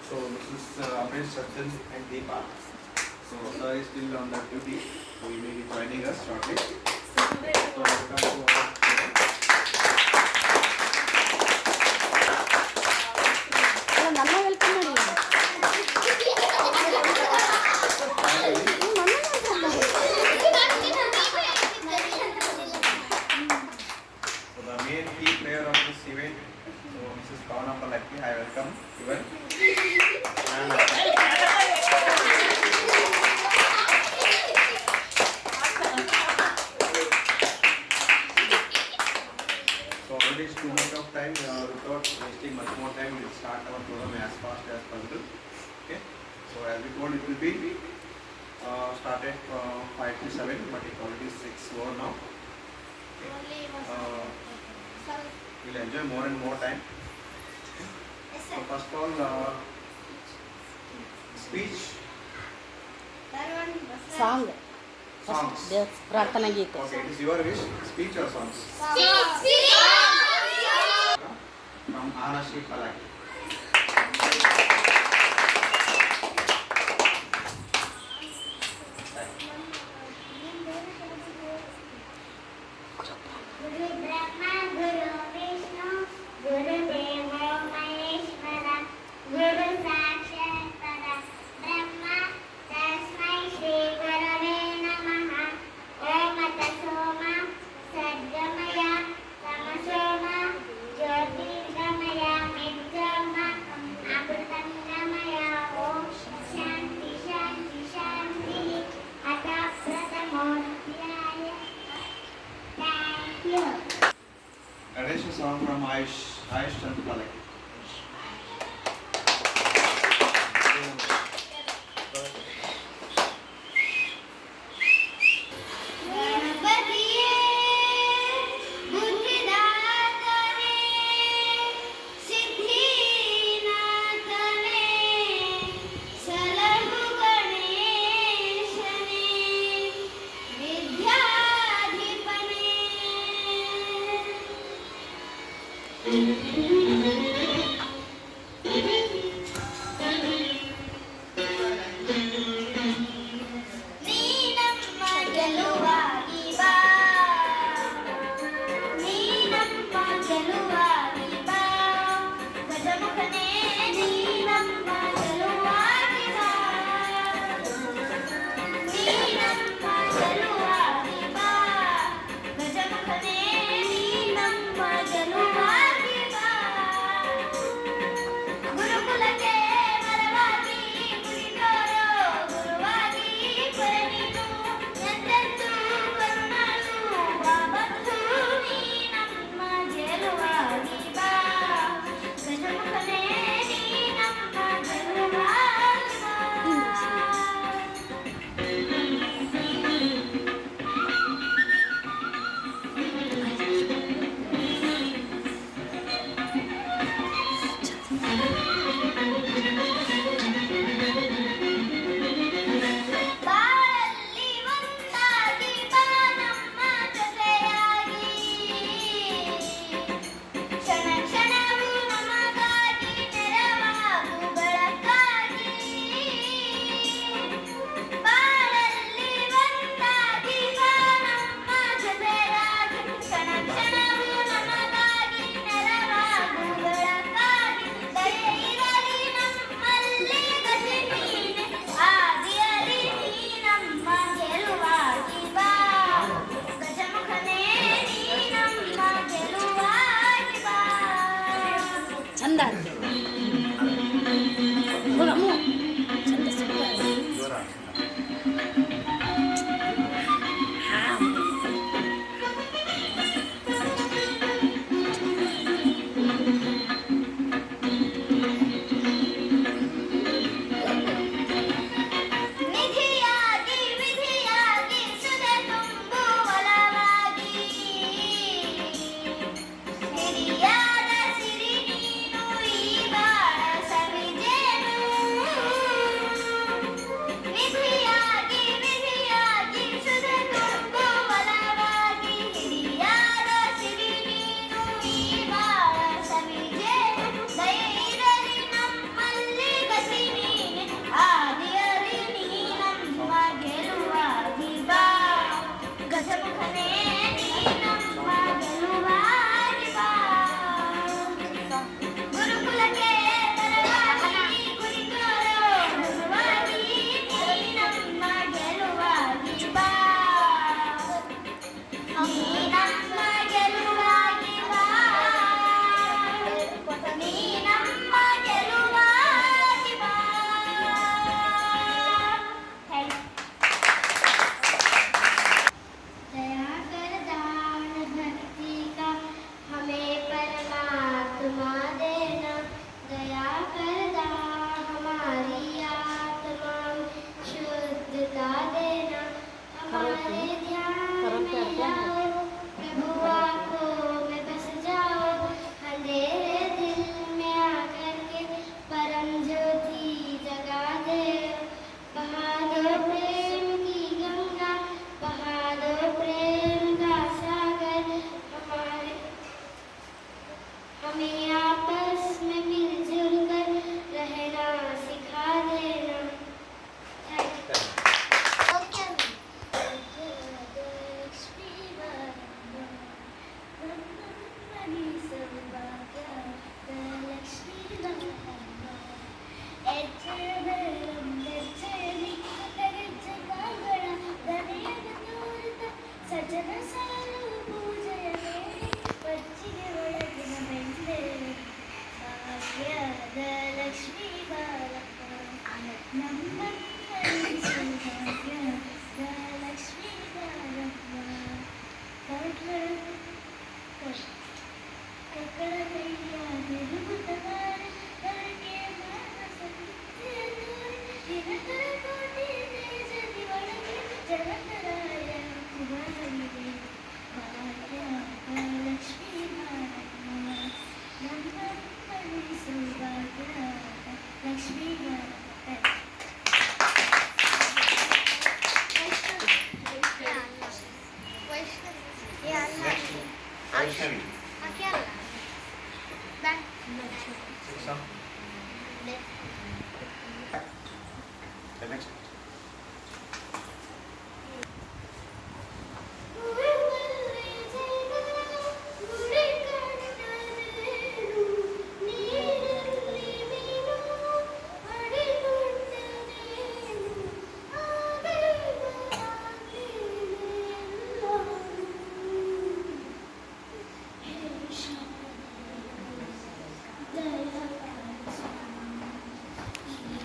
So Mrs. Ramesh, Sachin and Deepa. So sir is still on the duty. So he may be joining us shortly. So welcome to all. ನನ್ನ welcome ಮಾಡಿ So the main key player of this event, so Mrs. Pavana Palakki, I welcome even. And so already it's too much of time. Without wasting much more time, we'll start our program as fast as possible. Okay. So as we told, it will be started from 5 to 7, but it's already 6 over now. We'll enjoy more and more time. So first of all, speech, song songs. ಪ್ರಾರ್ಥನಾ ಗೀತೆ. Okay, it is your wish. Speech or songs? From Arashi Palaki. Guru Brahma, Guru Vishnu, Guru Deva Maheshwara, Guru Sakshat Para Brahma, Tasmai Shri Gurave Namaha. Om Tasoma Sadgamaya Tamasoma Jyotirgamaya Midyama Amritangamaya. Om Shanti Shanti Shanti Atha Prathamodhyaya. Thank you. Traditional song from Ayush Chand Palaki. ಗಣಪತಿಯೇ ಬುದ್ಧಿದಾತನೇ ಸಿದ್ಧಿನಾಥನೇ ಸಲಹು ಗಣೇಶನೇ ವಿದ್ಯಾಧಿಪನೇ. ನೀನಮ್ಮ ಗೆಲುವಾಗಿ ಬಾ, ನೀನಮ್ಮ ಗೆಲುವಾಗಿ ಬಾ, ಗಜಮುಖನೇ ನೀನಮ್ಮ ಗೆಲುವಾಗಿ ಬಾ, ನೀನಮ್ಮ ಗೆಲುವಾಗಿ ಬಾ, ಗಜಮುಖನೇ ನೀನಮ್ಮ ಗೆಲುವಾಗಿ ಬಾ. ಸಜ್ಜನ ಸಾಲು ಪೂಜೆಯ ವೇಳೆ ಬಚ್ಚಿಗೆ ಒಳಗಿನ ಬೆಂಡೆ ಭಾಗ್ಯದ ಲಕ್ಷ್ಮೀ ಬಾರಪ್ಪ ನಮ್ಮನ್ನ ಭಾಗ್ಯದ ಲಕ್ಷ್ಮೀ ಬಾರಪ್ಪ ಕಕ್ಕಳಗೈಯ ತಿರುಗುತ್ತವಾರೆ ಕರಕೆ ಮಾನಸ ದಿನಕರ ಕೋಟಿ ತೇಜದಿ ಒಳಗೆ ಜಗತ್ತರಾಯ ಕುಮಾರನಿಗೆ ಭಾಗ್ಯದ ಲಕ್ಷ್ಮೀ ಬಾರಪ್ಪ ನಮ್ಮನ್ನ ಸೌಭಾಗ್ಯದ ಲಕ್ಷ್ಮೀ ಬಾರಪ್ಪ Next, Vaishnavi.